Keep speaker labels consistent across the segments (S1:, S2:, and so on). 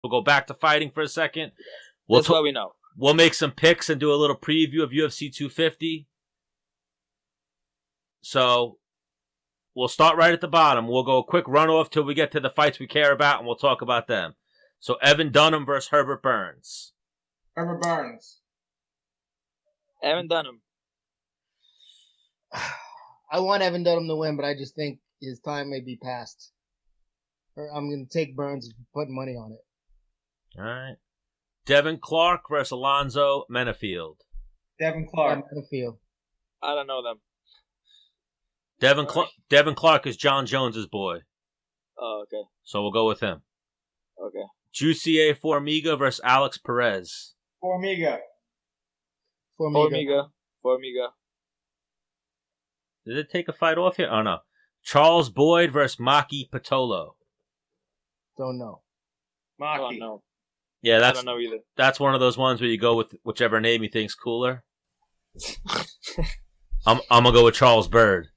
S1: We'll go back to fighting for a second.
S2: That's what we know.
S1: We'll make some picks and do a little preview of UFC 250. So we'll start right at the bottom. We'll go a quick run-off till we get to the fights we care about, and we'll talk about them. So Evan Dunham versus Herbert Burns.
S3: Herbert Burns.
S2: Evan Dunham.
S4: I want Evan Dunham to win, but I just think his time may be past. I'm going to take Burns and put money on it.
S1: All right. Devin Clark versus Alonzo Menafield.
S3: Devin Clark.
S4: Menafield.
S2: I don't know them.
S1: Devin Clark is John Jones's boy.
S2: Oh, okay.
S1: So we'll go with him.
S2: Okay.
S1: Jussier Formiga versus Alex Perez.
S3: Formiga.
S1: Did it take a fight off here? Oh, no. Charles Boyd versus Maki Patolo.
S4: Don't know.
S3: Maki.
S2: No.
S1: Yeah,
S2: I don't know either.
S1: That's one of those ones where you go with whichever name you think's cooler. I'm gonna go with Charles Bird.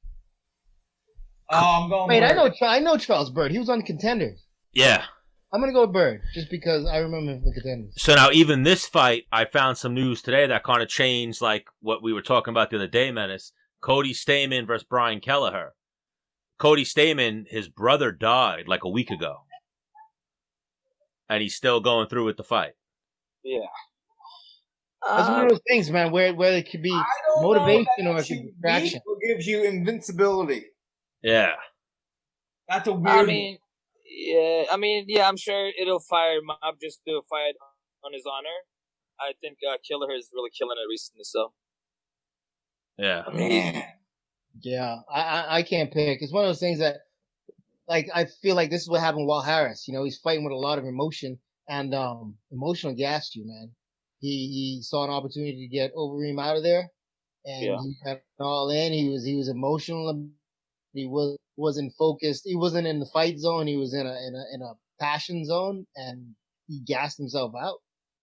S3: Oh, I'm going.
S4: Wait,
S3: Bird.
S4: I know Charles Bird. He was on Contenders.
S1: Yeah.
S4: I'm gonna go with Bird just because I remember him from Contenders.
S1: So now, even this fight, I found some news today that kind of changed, like what we were talking about the other day, Menace. Cody Stamann versus Brian Kelleher. Cody Stamann, his brother died like a week ago. And he's still going through with the fight.
S2: Yeah.
S4: That's one of those things, man, where it could be motivation or it could be distraction.
S3: Or gives you invincibility.
S1: Yeah.
S3: That's a weird.
S2: Yeah, I'm sure it'll fire him up just to fight on his honor. I think Kelleher is really killing it recently, so.
S1: Yeah.
S3: Man.
S4: Yeah, I can't pick. It's one of those things that, like, I feel like this is what happened with Walt Harris. You know, he's fighting with a lot of emotion, and emotional gassed you, man. He saw an opportunity to get Overeem out of there, and he went all in. He was emotional. He wasn't focused. He wasn't in the fight zone. He was in a passion zone, and he gassed himself out.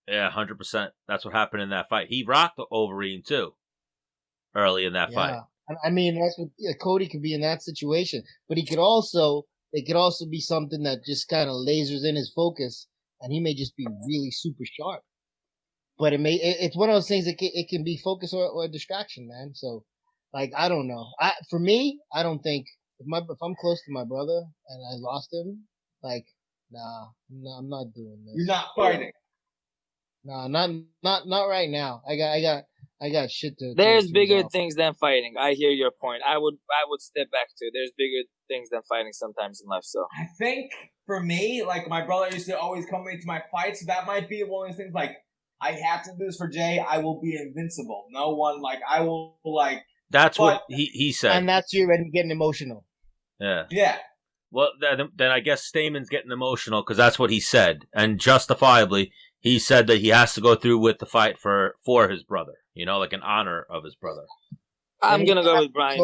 S1: Yeah, 100%. That's what happened in that fight. He rocked Overeem too, early in that fight.
S4: I mean, that's what Cody could be in that situation, but it could also be something that just kind of lasers in his focus, and he may just be really super sharp. But it's one of those things that it can be focus or distraction, man. So, like, I don't know. For me, I don't think if I'm close to my brother and I lost him, like, nah, I'm not doing this.
S3: You're not fighting.
S4: Nah, not right now. I got shit to.
S2: There's bigger things than fighting. I hear your point. I would step back too. There's bigger things than fighting sometimes in life. So
S3: I think for me, like, my brother used to always come into my fights. That might be one of those things. Like, I have to do this for Jay. I will be invincible. No one, like, I will, like.
S1: That's what he said.
S4: And that's you and getting emotional.
S1: Yeah.
S3: Yeah.
S1: Well, then I guess Stamann's getting emotional because that's what he said, and justifiably, he said that he has to go through with the fight for his brother. You know, like an honor of his brother.
S2: I'm gonna go with Brian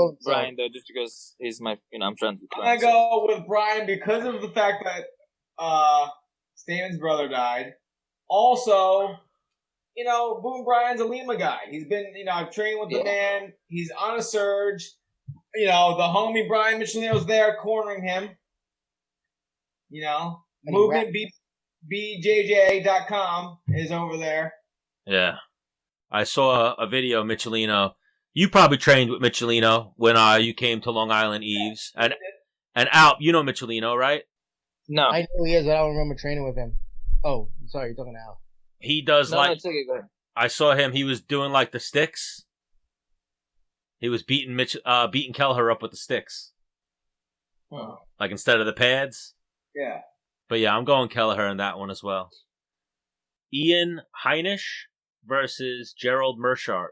S2: though, just because he's my, I'm friends with Brian.
S3: I'm gonna go with Brian because of the fact that Stamann's brother died. Also, Boom Brian's a Lima guy. He's been, I've trained with the man. He's on a surge. The homie Brian Michelino's there cornering him. Movement BJJ.com is over there.
S1: Yeah. I saw a video of Michelino. You probably trained with Michelino when you came to Long Island, Yves. And Alp, you know Michelino, right?
S2: No.
S4: I know who he is, but I don't remember training with him. Oh, sorry, you're talking to Alp.
S1: He does
S2: Go ahead.
S1: I saw him, he was doing like the sticks. He was beating Kelleher up with the sticks.
S3: Oh.
S1: Like instead of the pads.
S3: Yeah.
S1: But yeah, I'm going Kelleher in that one as well. Ian Heinisch versus Gerald Mershart.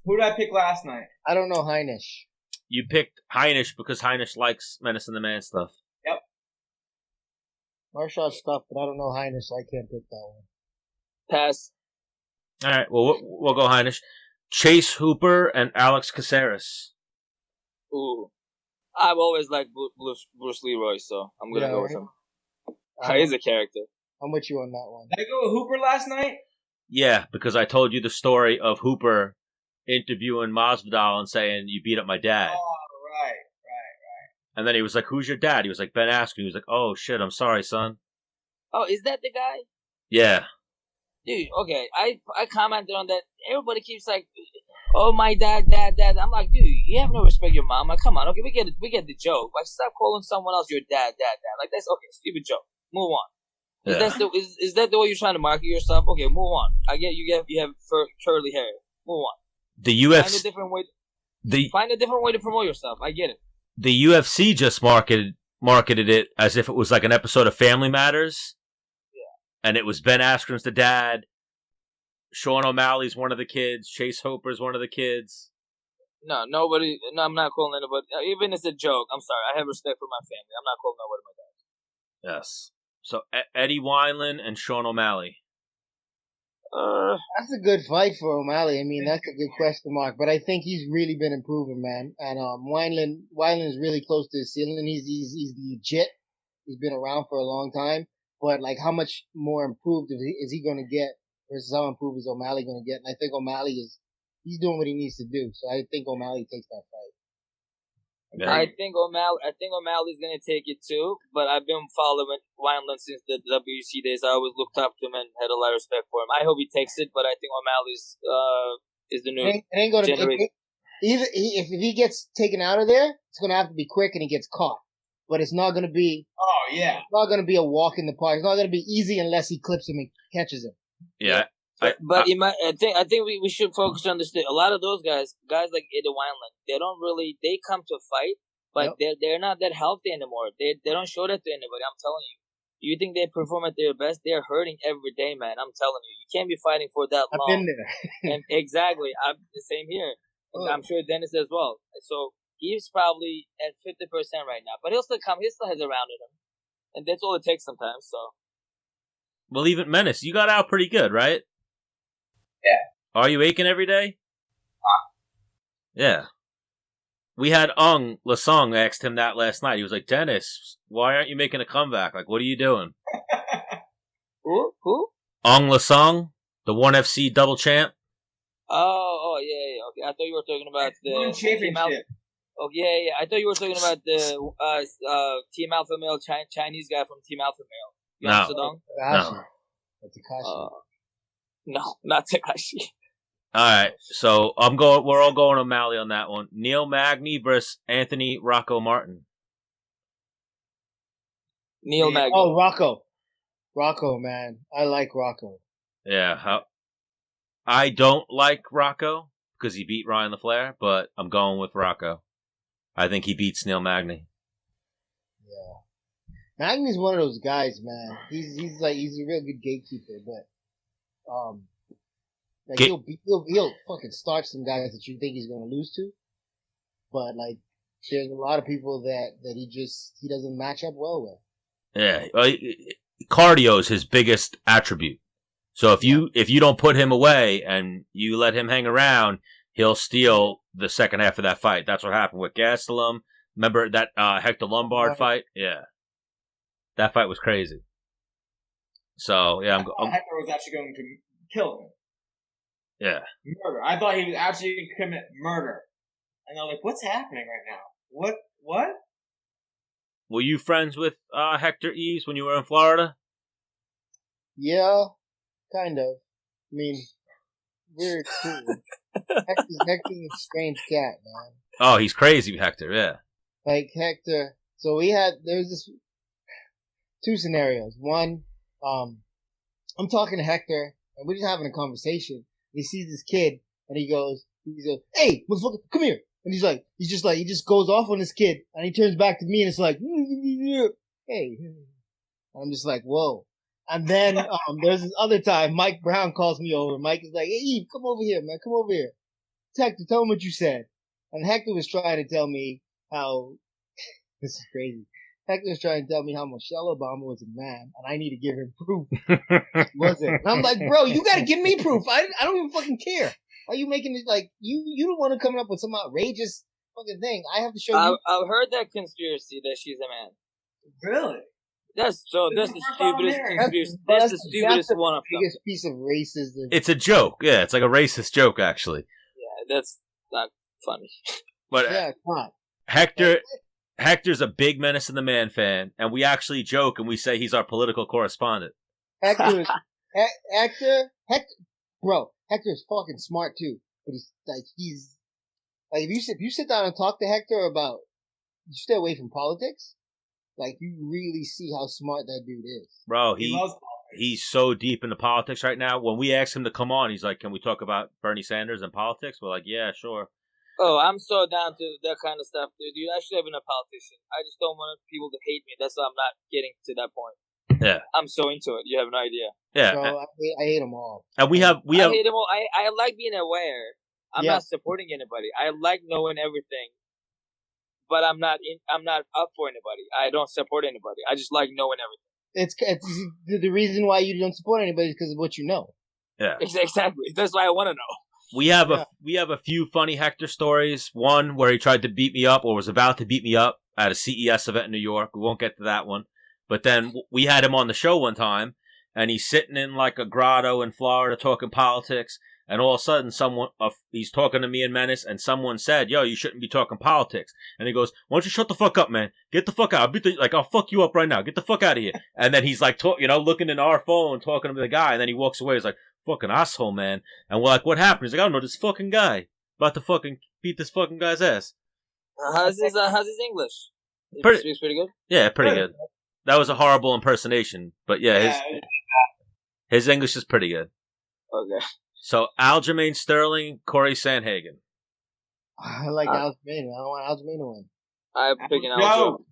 S3: Who did I pick last night?
S4: I don't know Heinisch.
S1: You picked Heinisch because Heinisch likes Menace and the Man stuff.
S3: Yep.
S4: Mershart stuff, but I don't know Heinisch, so I can't pick that one.
S2: Pass.
S1: All right, well, we'll go Heinisch. Chase Hooper and Alex Caceres.
S2: Ooh. I've always liked Bruce Leroy, so I'm going to go with him. He's a character.
S4: I'm with you on that one.
S3: Did I go with Hooper last night?
S1: Yeah, because I told you the story of Hooper interviewing Masvidal and saying, you beat up my dad.
S3: Oh, right.
S1: And then he was like, who's your dad? He was like, Ben Askren. He was like, oh, shit, I'm sorry, son.
S2: Oh, is that the guy?
S1: Yeah.
S2: Dude, okay. I commented on that. Everybody keeps like, oh my dad. I'm like, dude, you have no respect for your mom. Like, come on, okay, we get the joke. Like, stop calling someone else your dad. Like, that's okay, stupid joke. Move on. Is that the way you're trying to market yourself? Okay, move on. I get you have curly hair. Move on.
S1: The UFC
S2: find a different way to promote yourself. I get it.
S1: The UFC just marketed it as if it was like an episode of Family Matters. Yeah. And it was Ben Askren's the dad. Sean O'Malley's one of the kids. Chase Hooper's one of the kids.
S2: No, nobody. No, I'm not calling anybody. Even if it's a joke, I'm sorry. I have respect for my family. I'm not calling nobody my dad.
S1: Yes. So Eddie Wineland and Sean O'Malley.
S4: That's a good fight for O'Malley. I mean, that's a good question mark. But I think he's really been improving, man. And Wineland is really close to his ceiling. He's legit. He's been around for a long time. But like, how much more improved is he going to get versus how improved is O'Malley going to get? And I think he's doing what he needs to do. So I think O'Malley takes that fight.
S1: Yeah.
S2: I think O'Malley's gonna take it too, but I've been following Wineland since the WC days. I always looked up to him and had a lot of respect for him. I hope he takes it, but I think O'Malley's is the new generation.
S4: If he gets taken out of there, it's gonna have to be quick and he gets caught. But it's not gonna be.
S3: Oh yeah.
S4: It's not gonna be a walk in the park. It's not gonna be easy unless he clips him and catches him.
S1: Yeah.
S2: I think we should focus on this. A lot of those guys like Eddie Wineland, they come to fight, but they're not that healthy anymore. They don't show that to anybody. I'm telling you. You think they perform at their best? They're hurting every day, man. I'm telling you. You can't be fighting for that long.
S4: I've been there.
S2: And exactly, I'm the same here. And I'm sure Dennis as well. So he's probably at 50% right now, but he'll still come. He still has a round in him, and that's all it takes sometimes. So.
S1: Well, even Menace, you got out pretty good, right?
S3: Yeah.
S1: Are you aching every day? Yeah. We had Ung Lasong asked him that last night. He was like, Dennis, why aren't you making a comeback? Like, what are you doing?
S2: Who?
S1: Ung Lasong, the 1FC double champ.
S2: Oh, yeah. Okay, I thought you were talking about the
S3: championship.
S2: Oh, yeah. I thought you were talking about the Team Alpha Male Chinese guy from Team Alpha Male.
S1: No.
S4: That's Takashi.
S2: No, not Takashi.
S1: All right, so we're all going O'Malley on that one. Neil Magny versus Anthony Rocco Martin.
S2: Neil Magny.
S4: Oh, Rocco, man, I like Rocco.
S1: Yeah, I don't like Rocco because he beat Ryan LaFleur, but I'm going with Rocco. I think he beats Neil Magny.
S4: Yeah, Magny's one of those guys, man. He's a real good gatekeeper, but. Like he'll fucking start some guys that you think he's gonna lose to, but like there's a lot of people that he doesn't match up well with.
S1: Yeah, cardio is his biggest attribute. So if you don't put him away and you let him hang around, he'll steal the second half of that fight. That's what happened with Gastelum. Remember that Hector Lombard fight? Yeah, that fight was crazy. So yeah,
S3: Hector was actually going to kill him.
S1: Yeah.
S3: Murder. I thought he was actually going to commit murder. And I'm like, what's happening right now? What?
S1: Were you friends with Hector Eves when you were in Florida?
S4: Yeah, kind of. I mean, very cool. Hector's a strange cat, man.
S1: Oh, he's crazy, Hector, yeah.
S4: Like Hector, so there was this two scenarios. One, I'm talking to Hector, and we're just having a conversation. He sees this kid, and he goes, "Hey, motherfucker, come here!" And he just goes off on this kid, and he turns back to me, and it's like, "Hey," I'm just like, "Whoa!" And then there's this other time, Mike Brown calls me over. Mike is like, "Hey, Eve, come over here, man, come over here." Hector, tell him what you said. And Hector was trying to tell me how this is crazy. Hector was trying to tell me how Michelle Obama was a man, and I need to give him proof. Wasn't. And I'm like, bro, you got to give me proof. I don't even fucking care. Why are you making it like you don't want to come up with some outrageous fucking thing? I have to show you.
S2: I've heard that conspiracy that she's a man.
S3: Really?
S2: That's the stupidest conspiracy. That's the stupidest one of them.
S4: Biggest piece of racism.
S1: It's a joke. Yeah, it's like a racist joke, actually.
S2: Yeah, that's not funny.
S1: But
S4: yeah, it's not.
S1: Hector Hector's a big Menace and the Man fan, and we actually joke and we say he's our political correspondent.
S4: Hector is Hector, bro. Hector is fucking smart too, but he's like if you sit down and talk to Hector about you stay away from politics, like you really see how smart that dude is.
S1: Bro,
S3: He loves politics.
S1: he's so deep into politics right now. When we ask him to come on, he's like, "Can we talk about Bernie Sanders and politics?" We're like, "Yeah, sure."
S2: Oh, I'm so down to that kind of stuff, dude. I should have been a politician. I just don't want people to hate me. That's why I'm not getting to that point.
S1: Yeah,
S2: I'm so into it. You have no idea.
S1: yeah.
S4: So I hate them all.
S1: And we have
S2: I hate them all. I like being aware. I'm
S4: Yeah.
S2: not supporting anybody. I like knowing everything, but I'm not up for anybody. I don't support anybody. I just like knowing everything.
S4: It's the reason why you don't support anybody is because of what you know.
S1: Yeah.
S2: Exactly. That's why I want to know.
S1: We have a few funny Hector stories. One where he tried to beat me up or was about to beat me up at a CES event in New York. We won't get to that one. But then we had him on the show one time, and he's sitting in like a grotto in Florida talking politics, and all of a sudden he's talking to me and Menace, and someone said, "Yo, you shouldn't be talking politics." And he goes, "Why don't you shut the fuck up, man? Get the fuck out. I'll fuck you up right now. Get the fuck out of here." And then he's like, looking in our phone, talking to the guy, and then he walks away. He's like, "Fucking asshole, man." And we're like, "What happened?" He's like, "I don't know, this fucking guy. About to fucking beat this fucking guy's ass."
S2: How's his English? He speaks pretty good.
S1: Yeah, pretty good. That was a horrible impersonation, but yeah, his English is pretty good.
S2: Okay.
S1: So Aljamain Sterling, Corey Sandhagen.
S4: I like Aljamain. I don't want Aljamain to win.
S2: I'm picking Aljo.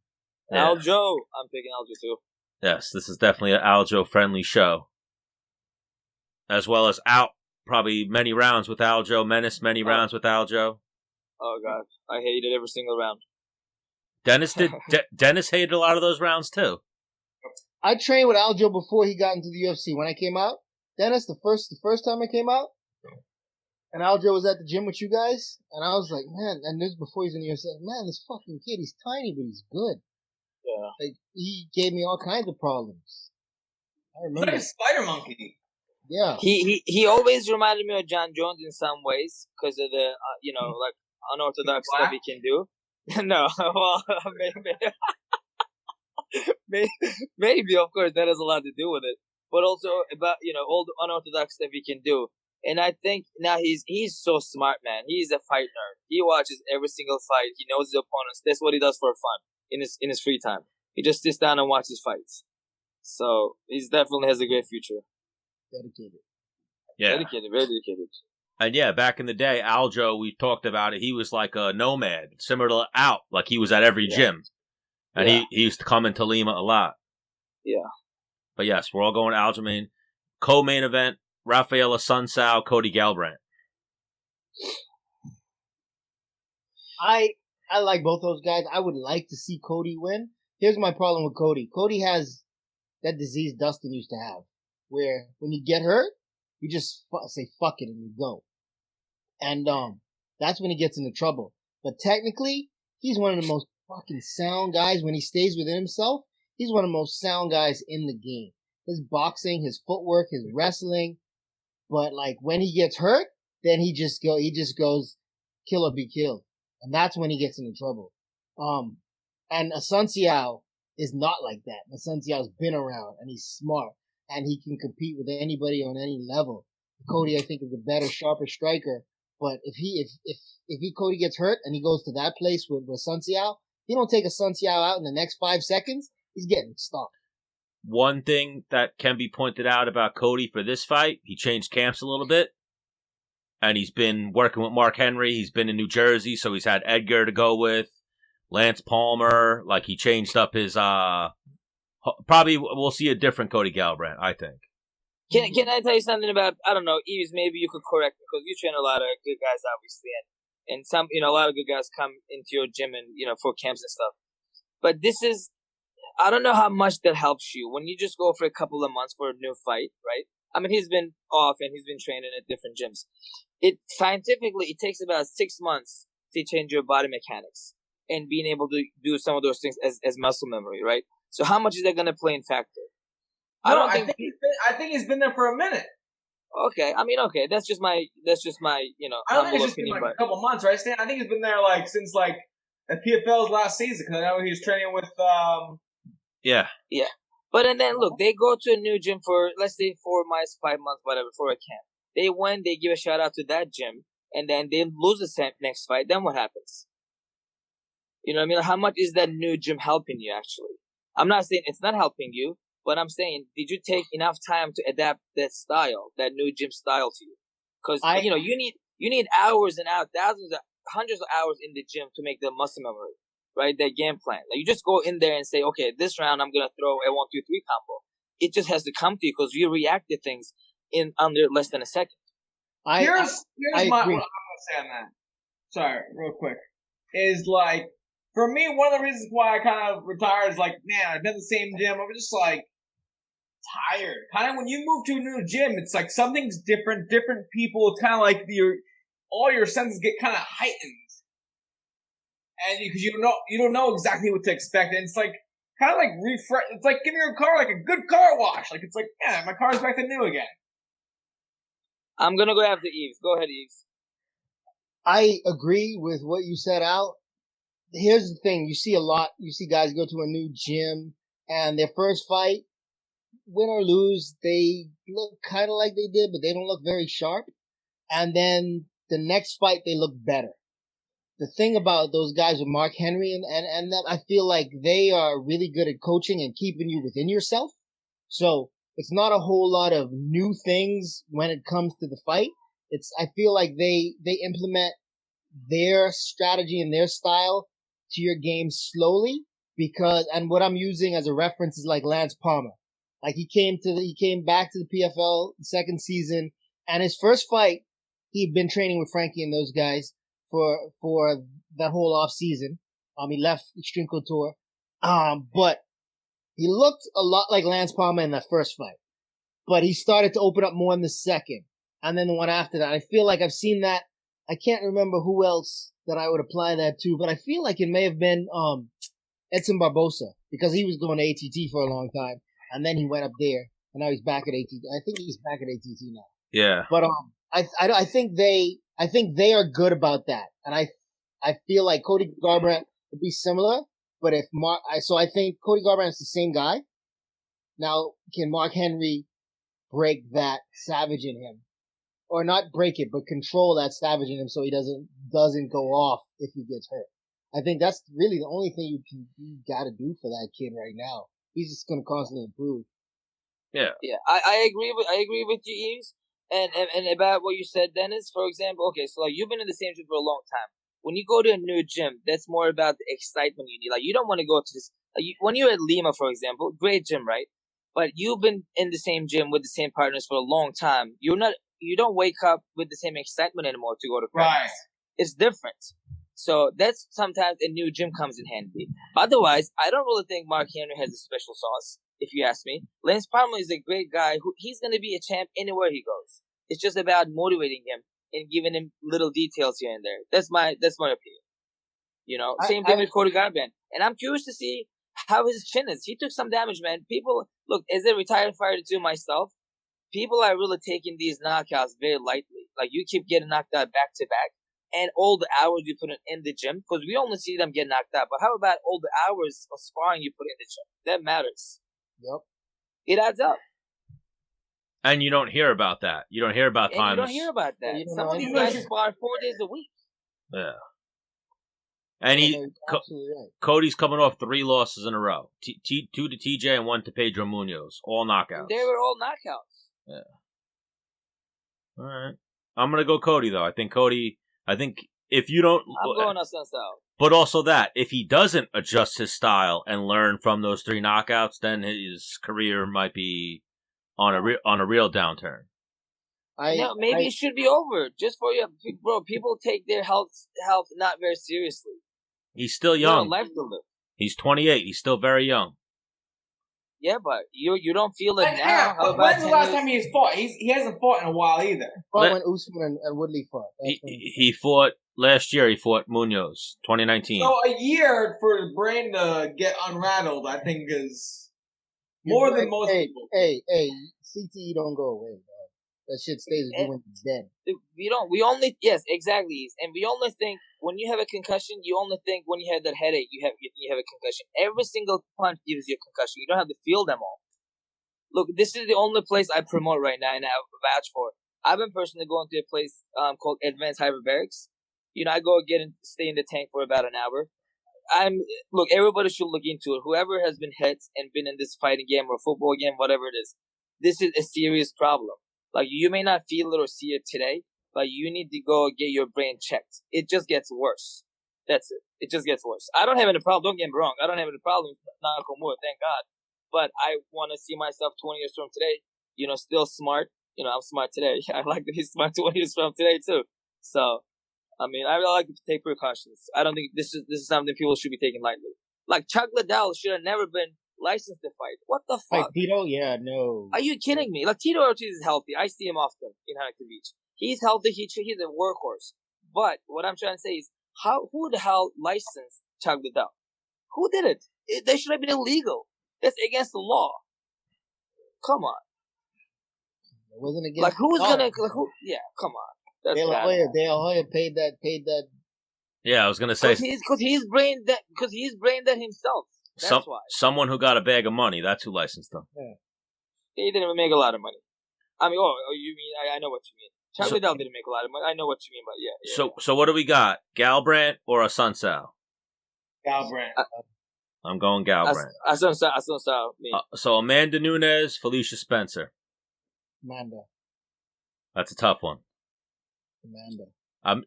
S1: Yeah.
S2: Aljo. I'm picking Aljo too.
S1: Yes, this is definitely an Aljo friendly show. As well as probably many rounds with Aljo. Menace, many rounds with Aljo.
S2: Oh god, I hated every single round.
S1: Dennis Dennis hated a lot of those rounds too.
S4: I trained with Aljo before he got into the UFC. When I came out, Dennis, the first time I came out, and Aljo was at the gym with you guys, and I was like, man, and this before he's in the UFC, man, this fucking kid, he's tiny, but he's good.
S2: Yeah.
S4: Like, he gave me all kinds of problems. I
S3: He's
S4: remember.
S3: like a spider monkey.
S4: Yeah.
S2: He always reminded me of John Jones in some ways because of the like unorthodox stuff he can do. No, well, maybe of course that has a lot to do with it, but also about all the unorthodox stuff he can do. And I think now he's so smart, man. He's a fight nerd. He watches every single fight. He knows his opponents. That's what he does for fun in his free time. He just sits down and watches fights. So he's definitely has a great future.
S4: Dedicated.
S1: Yeah.
S2: Dedicated, very dedicated.
S1: And yeah, back in the day, Aljo, we talked about it. He was like a nomad, similar to Out. Like he was at every gym. And he used to come into Lima a lot.
S2: Yeah.
S1: But yes, we're all going to Aljamain. Co-main event, Rafaela Sunsao, Cody Garbrandt.
S4: I like both those guys. I would like to see Cody win. Here's my problem with Cody. Cody has that disease Dustin used to have, where when you get hurt, you just say fuck it and you go. And that's when he gets into trouble. But technically, he's one of the most fucking sound guys. When he stays within himself, he's one of the most sound guys in the game. His boxing, his footwork, his wrestling. But like when he gets hurt, then he just goes kill or be killed. And that's when he gets into trouble. And Asunciao is not like that. Asunciao's been around and he's smart and he can compete with anybody on any level. Cody, I think, is a better, sharper striker. But if Cody gets hurt and he goes to that place with Asunciao, he don't take Asunciao out in the next 5 seconds, he's getting stopped.
S1: One thing that can be pointed out about Cody for this fight, he changed camps a little bit. And he's been working with Mark Henry. He's been in New Jersey, so he's had Edgar to go with. Lance Palmer. Like, he changed up his, probably we'll see a different Cody Garbrandt, I think.
S2: Can I tell you something about, I don't know, Yves, maybe you could correct me, because you train a lot of good guys, obviously, and some, a lot of good guys come into your gym and, for camps and stuff. But this is, I don't know how much that helps you when you just go for a couple of months for a new fight, right? I mean, he's been off and he's been training at different gyms. Scientifically, it takes about 6 months to change your body mechanics and being able to do some of those things as muscle memory, right? So how much is that going to play in factor?
S3: I think he's been there for a minute.
S2: Okay, I mean, okay, that's just my
S3: I don't think it's just been like a couple months, right, Stan? I think he's been there since at PFL's last season because I know he was training with.
S1: Yeah.
S2: But and then look, they go to a new gym for let's say 4 months, 5 months, whatever, for a camp. They win, they give a shout out to that gym, and then they lose the next fight. Then what happens? You know what I mean? How much is that new gym helping you actually? I'm not saying it's not helping you, but I'm saying, did you take enough time to adapt that style, that new gym style to you? Because you need hours and hours, hundreds of hours in the gym to make the muscle memory, right? That game plan. Like you just go in there and say, okay, this round I'm gonna throw a 1-2-3 combo. It just has to come to you because you react to things in under less than a second.
S3: Here's what I'm gonna say on that. Sorry, real quick. Is like for me, one of the reasons why I kind of retired is like, man, I've been in the same gym. I'm just like tired. Kind of when you move to a new gym, it's like something's different people. It's kind of like all your senses get kind of heightened, and because you don't know exactly what to expect, and it's like kind of like refresh. It's like giving your car like a good car wash. Like it's like, yeah, my car's back to new again.
S2: I'm gonna go after Yves. Go ahead, Yves.
S4: I agree with what you said out. Here's the thing. You see guys go to a new gym and their first fight, win or lose, they look kind of like they did, but they don't look very sharp. And then the next fight, they look better. The thing about those guys with Mark Henry and them, I feel like they are really good at coaching and keeping you within yourself. So it's not a whole lot of new things when it comes to the fight. I feel like they implement their strategy and their style to your game slowly and what I'm using as a reference is like Lance Palmer. Like he came back to the PFL second season and his first fight, he'd been training with Frankie and those guys for that whole off season. He left Extreme Couture. But he looked a lot like Lance Palmer in that first fight. But he started to open up more in the second. And then the one after that. I feel like I've seen that. I can't remember who else that I would apply that to, but I feel like it may have been Edson Barbosa because he was going to ATT for a long time. And then he went up there. And now he's back at ATT. I think he's back at ATT now.
S1: Yeah.
S4: But I think they are good about that. And I feel like Cody Garbrandt would be similar. But I think Cody Garbrandt is the same guy. Now, can Mark Henry break that savage in him? Or not break it, but control that savage in him so he doesn't go off if he gets hurt. I think that's really the only thing you gotta do for that kid right now. He's just gonna constantly improve.
S2: Yeah. I agree with you, Yves. And about what you said, Dennis, for example, okay, so like you've been in the same gym for a long time. When you go to a new gym, that's more about the excitement you need. Like you don't want to go to this when you're at Lima, for example, great gym, right? But you've been in the same gym with the same partners for a long time. You don't wake up with the same excitement anymore to go to practice. Right. It's different. So that's sometimes a new gym comes in handy. Otherwise, I don't really think Mark Henry has a special sauce, if you ask me. Lance Palmer is a great guy he's going to be a champ anywhere he goes. It's just about motivating him and giving him little details here and there. That's my opinion. You know, same thing with Cody Garbrandt. And I'm curious to see how his chin is. He took some damage, man. People, look, as a retired fighter too myself, people are really taking these knockouts very lightly. Like, you keep getting knocked out back to back. And all the hours you put in the gym, because we only see them get knocked out. But how about all the hours of sparring you put in the gym? That matters.
S4: Yep.
S2: It adds up.
S1: And you don't hear about that. You don't hear about times.
S2: You don't hear about that. Some of these guys spar 4 days a week.
S1: Yeah. And Cody's coming off 3 losses in a row. 2 to TJ and 1 to Pedro Munoz. All knockouts.
S2: And they were all knockouts.
S1: Yeah. All right. I'm going to go Cody, though. I think if you don't...
S2: I'm going Ascenso.
S1: But also that, if he doesn't adjust his style and learn from those 3 knockouts, then his career might be on a real downturn.
S2: Maybe it should be over. Just for you, bro. People take their health not very seriously.
S1: He's still young.
S2: Life to live.
S1: He's 28. He's still very young.
S2: Yeah, but you don't feel it now.
S3: When's the last time he's fought? He hasn't fought in a while either.
S4: Fought when Usman and Woodley fought.
S1: He fought last year. He fought Munoz, 2019.
S3: So a year for the brain to get unrattled, I think, is more than most people.
S4: Hey, CTE don't go away, bro. That shit stays with you when he's dead.
S2: We only yes, exactly. And we only think when you have a concussion, you only think when you have that headache, you have a concussion. Every single punch gives you a concussion. You don't have to feel them all. Look, this is the only place I promote right now and I vouch for. I've been personally going to a place called Advanced Hyperbarics. I go stay in the tank for about an hour. Look, everybody should look into it. Whoever has been hit and been in this fighting game or football game, whatever it is, this is a serious problem. Like, you may not feel it or see it today, but you need to go get your brain checked. It just gets worse. That's it. It just gets worse. I don't have any problem. Don't get me wrong. I don't have any problem. Knock on wood, thank God. But I want to see myself 20 years from today, still smart. I'm smart today. I like to be smart 20 years from today, too. So, I like to take precautions. I don't think this is something people should be taking lightly. Like, Chuck Liddell should have never been licensed to fight. What the fuck?
S4: Like Tito? Yeah, no.
S2: Are you kidding me? Like, Tito Ortiz is healthy. I see him often in Huntington Beach. He's healthy. He's a workhorse. But what I'm trying to say is, who the hell licensed Chuck Liddell? Who did it? They should have been illegal. That's against the law. Come on.
S4: It wasn't against.
S2: Like, who's gonna? Like, who? Yeah, come on. That's
S4: De La Hoya paid that.
S1: Yeah, I was gonna say
S2: because he's brain dead himself. That's why.
S1: Someone who got a bag of money. That's who licensed them.
S4: Yeah.
S2: He didn't make a lot of money. You mean? I know what you mean. Chuck Liddell didn't make a lot of money. I know what you mean, but yeah.
S1: So what do we got? Galbrandt or Asuncao?
S3: Galbrandt.
S1: I'm going Galbrandt.
S2: Asuncao.
S1: So Amanda Nunes, Felicia Spencer.
S4: Amanda.
S1: That's a tough one.
S4: Amanda.
S1: I'm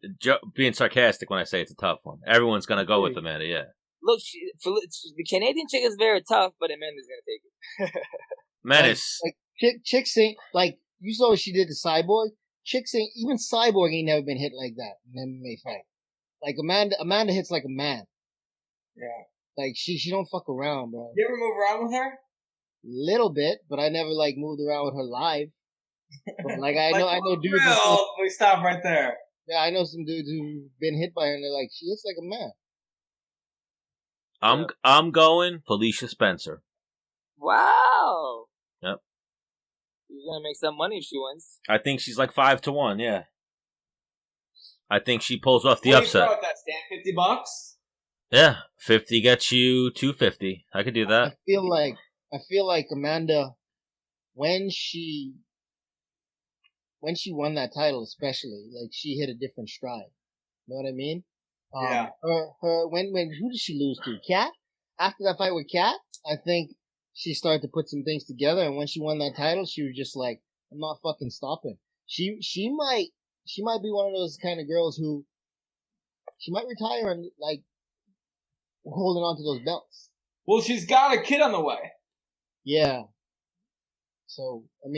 S1: being sarcastic when I say it's a tough one. Everyone's gonna go with Amanda. Yeah.
S2: Look, the Canadian chick is very tough, but Amanda's gonna take it.
S1: Menace.
S4: Like chicks ain't like you saw what she did to Cyborg. Chicks ain't even Cyborg ain't never been hit like that in an MMA fight. Like Amanda hits like a man.
S3: Yeah.
S4: Like she don't fuck around, bro.
S3: You ever move around with her?
S4: Little bit, but I never moved around with her live. But, I know dudes.
S3: We stop right there.
S4: Yeah, I know some dudes who've been hit by her and they're like, she hits like a man.
S1: I'm going Felicia Spencer.
S2: Wow.
S1: Yep.
S2: She's gonna make some money if she wins.
S1: I think she's like 5-1. Yeah. I think she pulls off the
S3: what
S1: upset.
S3: What do you throw at that? $50?
S1: Yeah, 50 gets you 250. I could do that.
S4: I feel like Amanda, when she won that title, especially, like she hit a different stride. You know what I mean?
S3: Yeah.
S4: When who did she lose to? Kat? After that fight with Kat, I think she started to put some things together, and when she won that title, she was just like, I'm not fucking stopping. She might be one of those kind of girls who she might retire and like holding on to those belts.
S3: Well, she's got a kid on the way.
S4: Yeah. So, I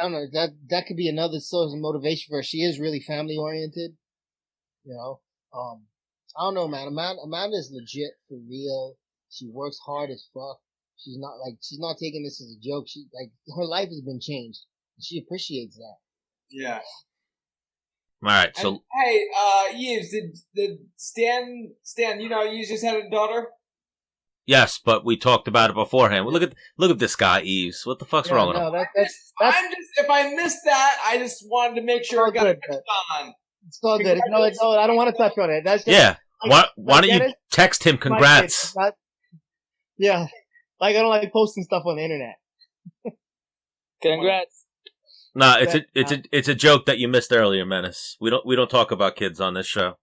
S4: don't know, that could be another source of motivation for her. She is really family oriented. I don't know, man. Amanda's legit for real. She works hard as fuck. She's not taking this as a joke. Her life has been changed. And she appreciates that.
S3: Yeah.
S1: All right, so
S3: Yves, did Stan, you just had a daughter?
S1: yes, but we talked about it beforehand. Look at this guy, Yves. What the fuck's wrong with him?
S3: If I missed that, I just wanted to make sure I got it on.
S4: It's all good. No, I don't want to touch on it. That's just,
S1: Why don't you text him congrats?
S4: Yeah. I don't like posting stuff on the internet.
S2: Congrats.
S1: Nah, it's a joke that you missed earlier, Menace. We don't talk about kids on this show.